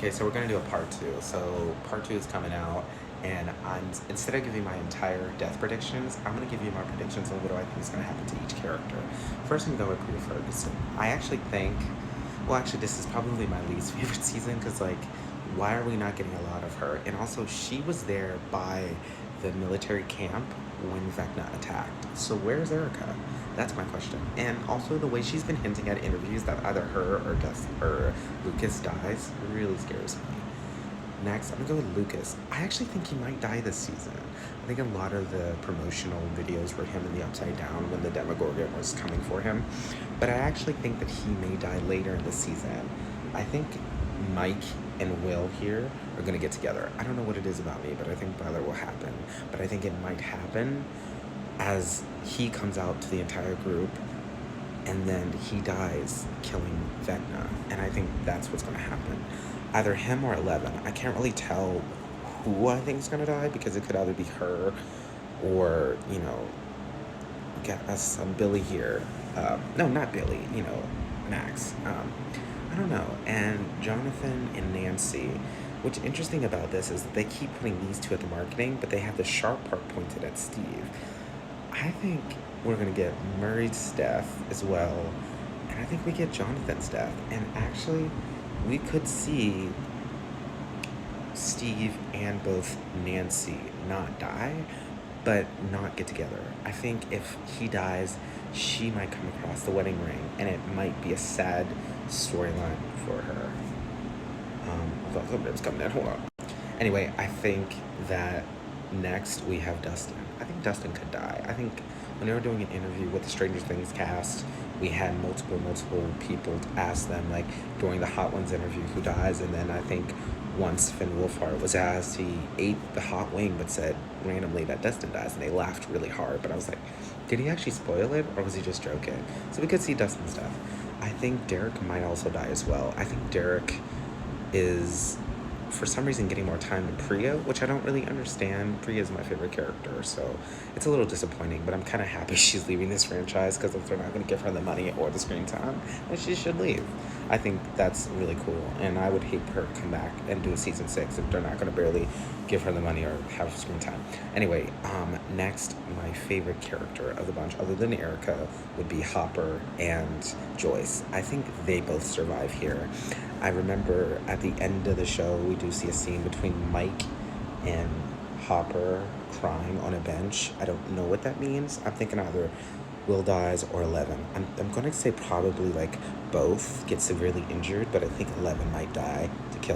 Okay, so we're gonna do a part two. So part two is coming out, and instead of giving my entire death predictions, I'm gonna give you my predictions on what do I think is gonna happen to each character. First, I'm gonna go with Brie Ferguson. I actually think, well, actually, this is probably my least favorite season because, like, why are we not getting a lot of her? And also, she was there by the military camp when Vecna attacked. So where's Erica? That's my question. And also, the way she's been hinting at interviews that either her or Lucas dies really scares me. Next, I'm gonna go with Lucas. I actually think he might die this season. I think a lot of the promotional videos were him in the Upside Down when the Demogorgon was coming for him. But I actually think that he may die later in the season. I think Mike and Will here are gonna get together. I don't know what it is about me, but I think brother will happen. But I think it might happen as he comes out to the entire group and then he dies killing Vecna. And I think that's what's going to happen. Either him or Eleven. I can't really tell who I think is going to die because it could either be her or, get us some Billy here. No, not Billy, Max. I don't know. And Jonathan and Nancy. What's interesting about this is that they keep putting these two at the marketing, but they have the sharp part pointed at Steve. I think we're gonna get Murray's death as well, and I think we get Jonathan's death. And actually, we could see Steve and both Nancy not die, but not get together. I think if he dies, she might come across the wedding ring, and it might be a sad storyline for her. I thought something was coming in. Hold on. Anyway, I think that next we have Dustin. I think Dustin could die. I think when they were doing an interview with the Stranger Things cast, we had multiple people ask them, like, during the Hot Ones interview, who dies. And then I think once Finn Wolfhard was asked, he ate the hot wing but said randomly that Dustin dies, and they laughed really hard. But I was like, did he actually spoil it, or was he just joking? So we could see Dustin's death. I think Derek might also die as well. I think Derek is, for some reason, getting more time than Priya, which I don't really understand. Priya is my favorite character, so it's a little disappointing, but I'm kind of happy she's leaving this franchise because if they're not going to give her the money or the screen time, then she should leave. I think that's really cool, and I would hate her to come back and do a season 6 if they're not going to barely give her the money or have screen time. Anyway, next, my favorite character of the bunch, other than Erica, would be Hopper and Joyce. I think they both survive here. I remember at the end of the show, we do see a scene between Mike and Hopper crying on a bench. I don't know what that means. I'm thinking either Will dies or Eleven. I'm going to say probably like both get severely injured, but I think Eleven might die to kill